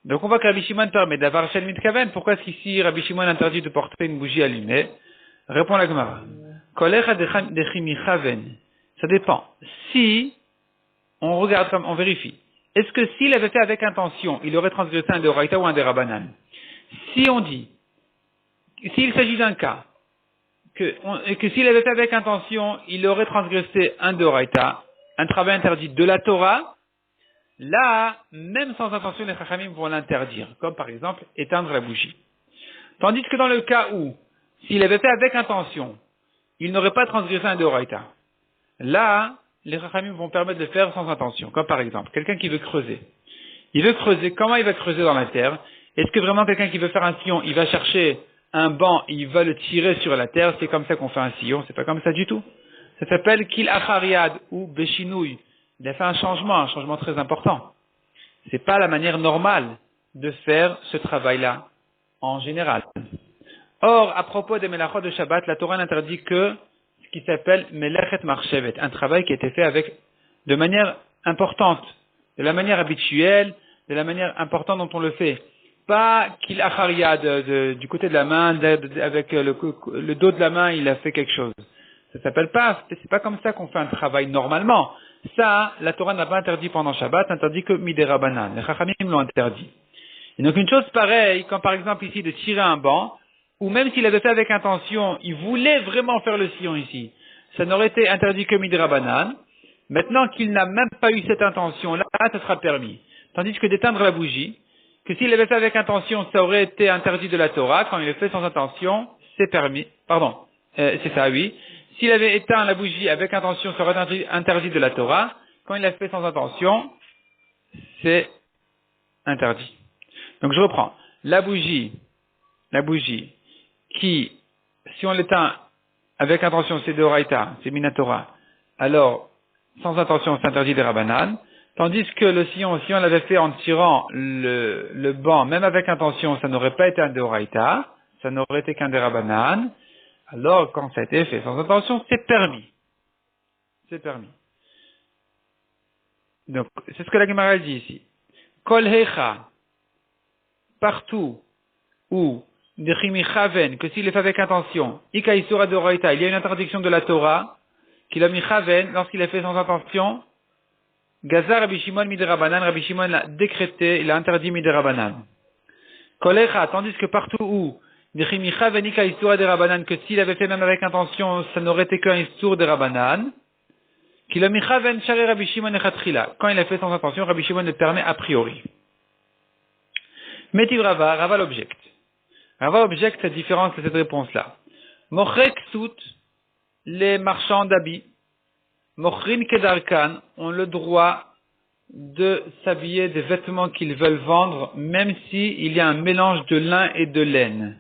Donc on voit que Rabbi Shimon permet d'avoir shel mitkaven. Pourquoi est-ce qu'ici Rabbi Shimon interdit de porter une bougie allumée? Répond la Gemara. Kolecha dechimichaven. Ça dépend. Si on regarde comme on vérifie. Est-ce que s'il avait fait avec intention, il aurait transgressé un deoraita ou un derabanan? Si on dit, s'il s'agit d'un cas, et que s'il avait fait avec intention, il aurait transgressé un deoraita, un travail interdit de la Torah, là, même sans intention, les chachamim vont l'interdire, comme par exemple éteindre la bougie. Tandis que dans le cas où, s'il avait fait avec intention, il n'aurait pas transgressé un deoraita, là, les chachamim vont permettre de le faire sans intention, comme par exemple, quelqu'un qui veut creuser. Il veut creuser, comment il va creuser dans la terre? Est-ce que vraiment quelqu'un qui veut faire un sillon, il va chercher un banc, il va le tirer sur la terre, c'est comme ça qu'on fait un sillon, c'est pas comme ça du tout. Ça s'appelle kil achariad ou beshinouy. Il a fait un changement très important. C'est pas la manière normale de faire ce travail-là, en général. Or, à propos des melachot de Shabbat, la Torah n'interdit que ce qui s'appelle melechet marchevet, un travail qui a été fait de manière importante, de la manière habituelle, de la manière importante dont on le fait. Pas qu'il acharia du côté de la main, avec le dos de la main, il a fait quelque chose. Ça s'appelle pas, c'est pas comme ça qu'on fait un travail normalement. Ça, la Torah n'a pas interdit pendant Shabbat, interdit que midérabanan. Les chachamim l'ont interdit. Et donc une chose pareille, comme par exemple ici de tirer un banc, ou même s'il avait fait avec intention, il voulait vraiment faire le sillon ici, ça n'aurait été interdit que midérabanan. Maintenant qu'il n'a même pas eu cette intention-là, ça sera permis. Tandis que d'éteindre la bougie, que s'il l'avait fait avec intention, ça aurait été interdit de la Torah. Quand il le fait sans intention, c'est permis. C'est ça, oui. S'il avait éteint la bougie avec intention, ça aurait été interdit de la Torah. Quand il l'a fait sans intention, c'est interdit. Donc je reprends. La bougie, qui, si on l'éteint avec intention, c'est de Oraita, c'est Minatora. Alors, sans intention, c'est interdit des Rabbanan. Tandis que le sillon, si on l'avait fait en tirant le banc, même avec intention, ça n'aurait pas été un deoraita, ça n'aurait été qu'un derabanan. Alors, quand ça a été fait sans intention, c'est permis. C'est permis. Donc, c'est ce que la Gemara dit ici. Kol hecha, partout où, dechimi chaven, que s'il est fait avec intention, ika isura deoraita, il y a une interdiction de la Torah, qu'il a mis chaven, lorsqu'il est fait sans intention, Gazar Rabbi Shimon midérabanan, Rabbi Shimon l'a décrété, il a interdit midérabanan. Kolecha, tandis que partout où, Nechimicha venika isura de Rabanan, que s'il avait fait même avec intention, ça n'aurait été qu'un isur de Rabanan. Kilomicha ven shari Rabbi Shimon echatrila. Quand il a fait sans intention, Rabbi Shimon le permet a priori. Metiv Rava l'objecte. Rava objecte cette différence de cette réponse-là. Mochrek sout, les marchands d'habits. Mochrin kedarkan ont le droit de s'habiller des vêtements qu'ils veulent vendre, même s'il y a un mélange de lin et de laine.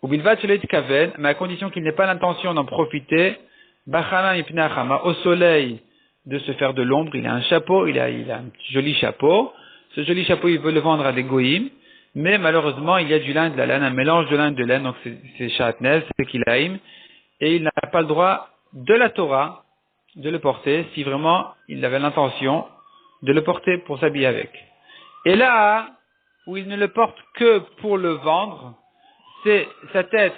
Ou bilvat shelet kaven, mais à condition qu'il n'ait pas l'intention d'en profiter, bachana ipnachama, au soleil, de se faire de l'ombre. Il a un chapeau, il a un joli chapeau. Ce joli chapeau, il veut le vendre à des goïms, mais malheureusement, il y a du lin et de la laine, un mélange de lin et de laine, donc c'est shatnez, c'est kilaïm, et il n'a pas le droit de la Torah de le porter si vraiment il avait l'intention de le porter pour s'habiller avec. Et là, où il ne le porte que pour le vendre, sa tête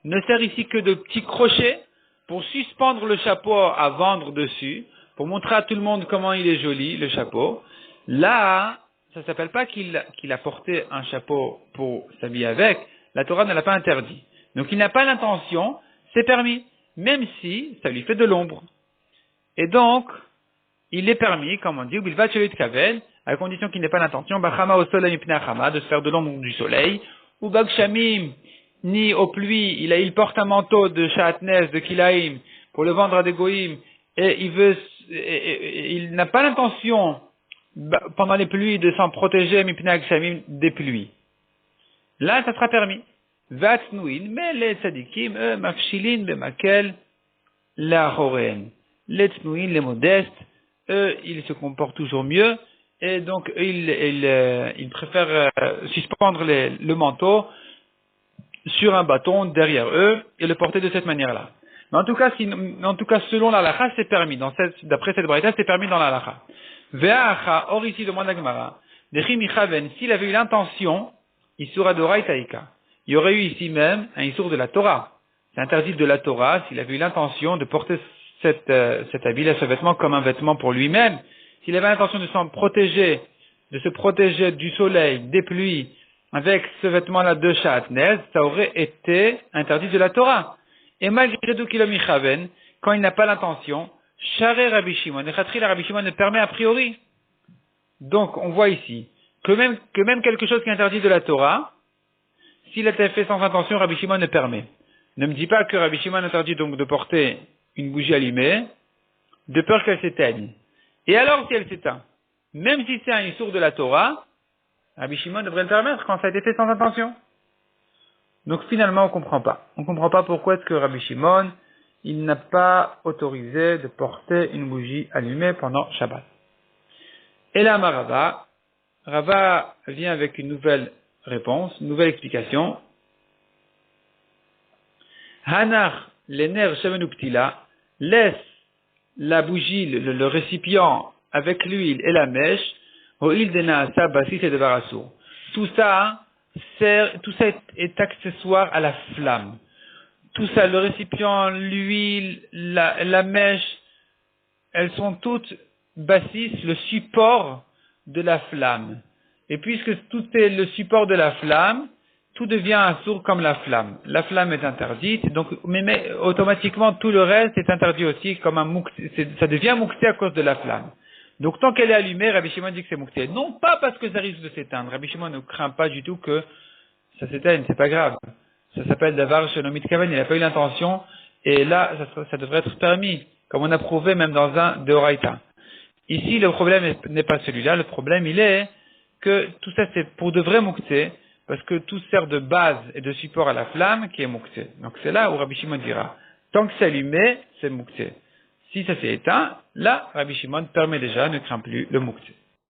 ne sert ici que de petits crochets pour suspendre le chapeau à vendre dessus, pour montrer à tout le monde comment il est joli, le chapeau. Là, ça s'appelle pas qu'il a porté un chapeau pour s'habiller avec. La Torah ne l'a pas interdit. Donc il n'a pas l'intention, c'est permis, même si ça lui fait de l'ombre. Et donc, il est permis, comme on dit, à condition qu'il n'ait pas l'intention, bachama au soleil de se faire de l'ombre du soleil, ou bakshamim, ni aux pluies, il porte un manteau de Shahatnes, de Kilaïm, pour le vendre à des goïms, et il n'a pas l'intention, pendant les pluies, de s'en protéger, des pluies. Là, ça sera permis. Vatnouin, mais les tzadikim, eux, mafshilin, bemakel, la horen. Les tznouin, les modestes, eux, ils se comportent toujours mieux, et donc, eux, ils préfèrent suspendre le manteau sur un bâton derrière eux, et le porter de cette manière-là. Mais en tout cas, selon la halakha, c'est permis. D'après cette braïta, c'est permis dans la halakha. Ve'acha, or ici, demande la Gemara, s'il avait eu l'intention, Isura d'Oraitaïka. Il y aurait eu ici même un Isur de la Torah. C'est interdit de la Torah s'il avait eu l'intention de porter cet habit, ce vêtement, comme un vêtement pour lui-même. S'il avait l'intention de se protéger du soleil, des pluies, avec ce vêtement-là de Shahatnez, ça aurait été interdit de la Torah. Et malgré tout qu'il a mis Chaven, quand il n'a pas l'intention, Charé Rabbi Shimon, et Khatri la Rabbi Shimon ne permet a priori. Donc, on voit ici que même quelque chose qui est interdit de la Torah, s'il a été fait sans intention, Rabbi Shimon ne permet. Ne me dis pas que Rabbi Shimon interdit donc de porter une bougie allumée, de peur qu'elle s'éteigne. Et alors, si elle s'éteint, même si c'est un issour de la Torah, Rabbi Shimon devrait le permettre quand ça a été fait sans intention. Donc finalement, on comprend pas. On comprend pas pourquoi est-ce que Rabbi Shimon, il n'a pas autorisé de porter une bougie allumée pendant Shabbat. Et là, Rava vient avec une nouvelle réponse, une nouvelle explication. Hanar, l'ener shemenuptila, laisse la bougie, le récipient avec l'huile et la mèche, au il denaasa basis et de varasur. Tout ça est accessoire à la flamme. Tout ça, le récipient, l'huile, la mèche, elles sont toutes basis, le support de la flamme. Et puisque tout est le support de la flamme, tout devient un sourd comme la flamme. La flamme est interdite, donc, mais automatiquement tout le reste est interdit aussi, comme un moukté, ça devient moukté à cause de la flamme. Donc tant qu'elle est allumée, Rabbi Shimon dit que c'est moukté. Non pas parce que ça risque de s'éteindre. Rabbi Shimon ne craint pas du tout que ça s'éteigne, c'est pas grave. Ça s'appelle Davar Shenomit Kaven, il n'a pas eu l'intention, et là, ça devrait être permis, comme on a prouvé même dans un Deoraita. Ici, le problème n'est pas celui-là, le problème il est que tout ça c'est pour de vrais moukté, parce que tout sert de base et de support à la flamme qui est moukté. Donc c'est là où Rabbi Shimon dira, tant que c'est allumé, c'est moukté. Si ça s'est éteint, là, Rabbi Shimon permet déjà, ne craint plus le moukté.